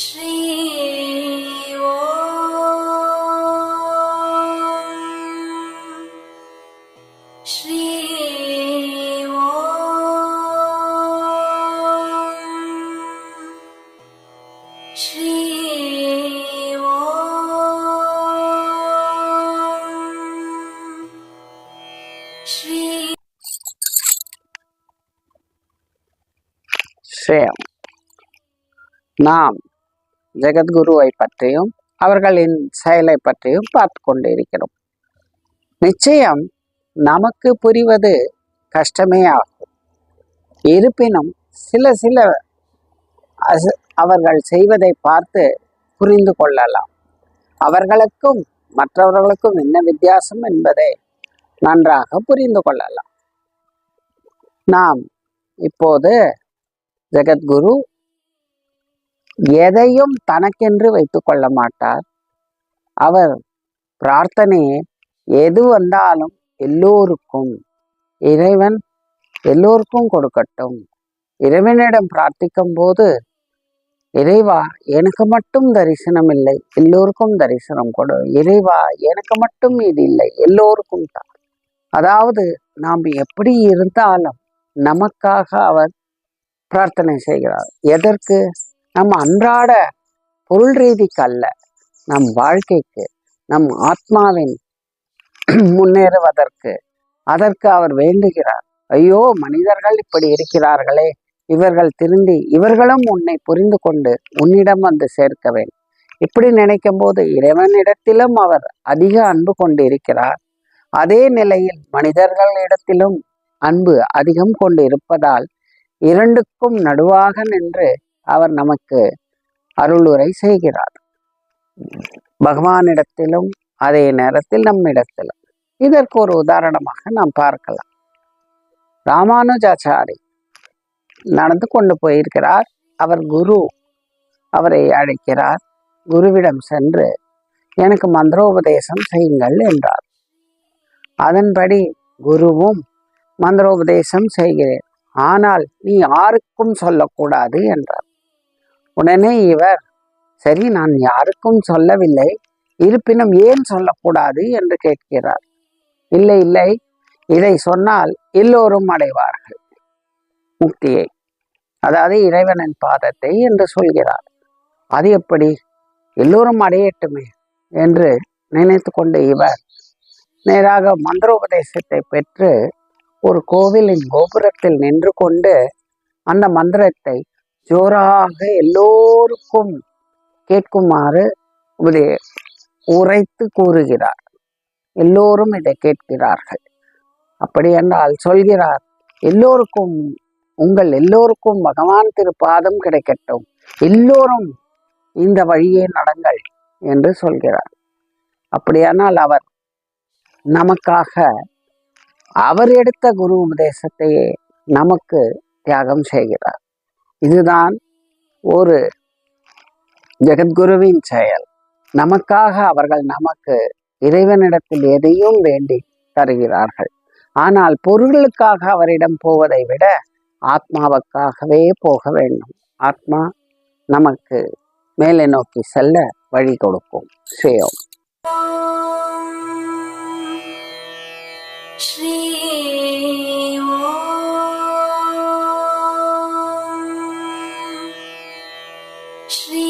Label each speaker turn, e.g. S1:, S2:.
S1: ஸ்ரீ ஓம் ஸ்ரீ ஓம் ஸ்ரீ ஓம் ஸ்ரீ
S2: ஸ்ரீயம். நாம் ஜெகத்குருவை பற்றியும் அவர்களின் செயலை பற்றியும் பார்த்து கொண்டிருக்கிறோம். நிச்சயம் நமக்கு புரிவது கஷ்டமே ஆகும். இருப்பினும் சில அவர்கள் செய்வதை பார்த்து புரிந்து கொள்ளலாம். அவர்களுக்கும் மற்றவர்களுக்கும் என்ன வித்தியாசம் என்பதை நன்றாக புரிந்து கொள்ளலாம். நாம் இப்போது ஜெகத்குரு எதையும் தனக்கென்று வைத்து கொள்ள மாட்டார். அவர் பிரார்த்தனையை எது வந்தாலும் எல்லோருக்கும் இறைவன் எல்லோருக்கும் கொடுக்கட்டும். இறைவனிடம் பிரார்த்திக்கும் போது, இறைவா எனக்கு மட்டும் தரிசனம் இல்லை, எல்லோருக்கும் தரிசனம் கொடு. இறைவா எனக்கு மட்டும் இது இல்லை, எல்லோருக்கும் தான். அதாவது நாம் எப்படி இருந்தாலும் நமக்காக அவர் பிரார்த்தனை செய்கிறார். எதற்கு? நம் அன்றாட பொருள் ரீதிக்கு அல்ல, நம் வாழ்க்கைக்கு, நம் ஆத்மாவின் முன்னேறுவதற்கு, அதற்கு அவர் வேண்டுகிறார். ஐயோ, மனிதர்கள் இப்படி இருக்கிறார்களே, இவர்கள் திருந்தி இவர்களும் உன்னை புரிந்து கொண்டு உன்னிடம் வந்து சேர்க்க வேண்டும். இப்படி நினைக்கும் போது இறைவனிடத்திலும் அவர் அதிக அன்பு கொண்டு இருக்கிறார். அதே நிலையில் மனிதர்களிடத்திலும் அன்பு அதிகம் கொண்டு இருப்பதால் இரண்டுக்கும் நடுவாக நின்று அவர் நமக்கு அருளுரை செய்கிறார். பகவானிடத்திலும் அதே நேரத்தில் நம்மிடத்திலும். இதற்கு ஒரு உதாரணமாக நாம் பார்க்கலாம். ராமானுஜாச்சாரி நடந்து கொண்டு போயிருக்கிறார். அவர் குரு அவரை அழைக்கிறார். குருவிடம் சென்று எனக்கு மந்திரோபதேசம் செய்யுங்கள் என்றார். அதன்படி குருவும் மந்திரோபதேசம் செய்கிறேன், ஆனால் நீ யாருக்கும் சொல்லக்கூடாது என்றார். உடனே இவர், சரி, நான் யாருக்கும் சொல்லவில்லை, இருப்பினும் ஏன் சொல்லக்கூடாது என்று கேட்கிறார். இல்லை இல்லை, இதை சொன்னால் எல்லோரும் அடைவார்கள் முக்தியை, அதாவது இறைவனின் பாதத்தை என்று சொல்கிறார். அது எப்படி? எல்லோரும் அடையட்டுமே என்று நினைத்து கொண்டு இவர் நேராக மந்திரோபதேசத்தை பெற்று ஒரு கோவிலின் கோபுரத்தில் நின்று கொண்டு அந்த மந்திரத்தை ஜோராக எல்லோருக்கும் கேட்குமாறு உரைத்து கூறுகிறார். எல்லோரும் இதை கேட்கிறார்கள். அப்படி என்றால் சொல்கிறார், எல்லோருக்கும், உங்கள் எல்லோருக்கும் பகவான் திருப்பாதம் கிடைக்கட்டும், எல்லோரும் இந்த வழியே நடங்கள் என்று சொல்கிறார். அப்படியானால் அவர் நமக்காக அவர் எடுத்த குரு உபதேசத்தையே நமக்கு தியாகம் செய்கிறார். இதுதான் ஒரு ஜெகத்குருவின் செயல். நமக்காக அவர்கள் நமக்கு இறைவனிடத்தில் எதையும் வேண்டி தருகிறார்கள். ஆனால் பொருளுக்காக அவரிடம் போவதை விட ஆத்மாவுக்காகவே போக வேண்டும். ஆத்மா நமக்கு மேலே நோக்கி செல்ல வழி கொடுக்கும். ஸ்ரீயோம்.
S1: ஸ்ரீ ஓம் ஸ்ரீ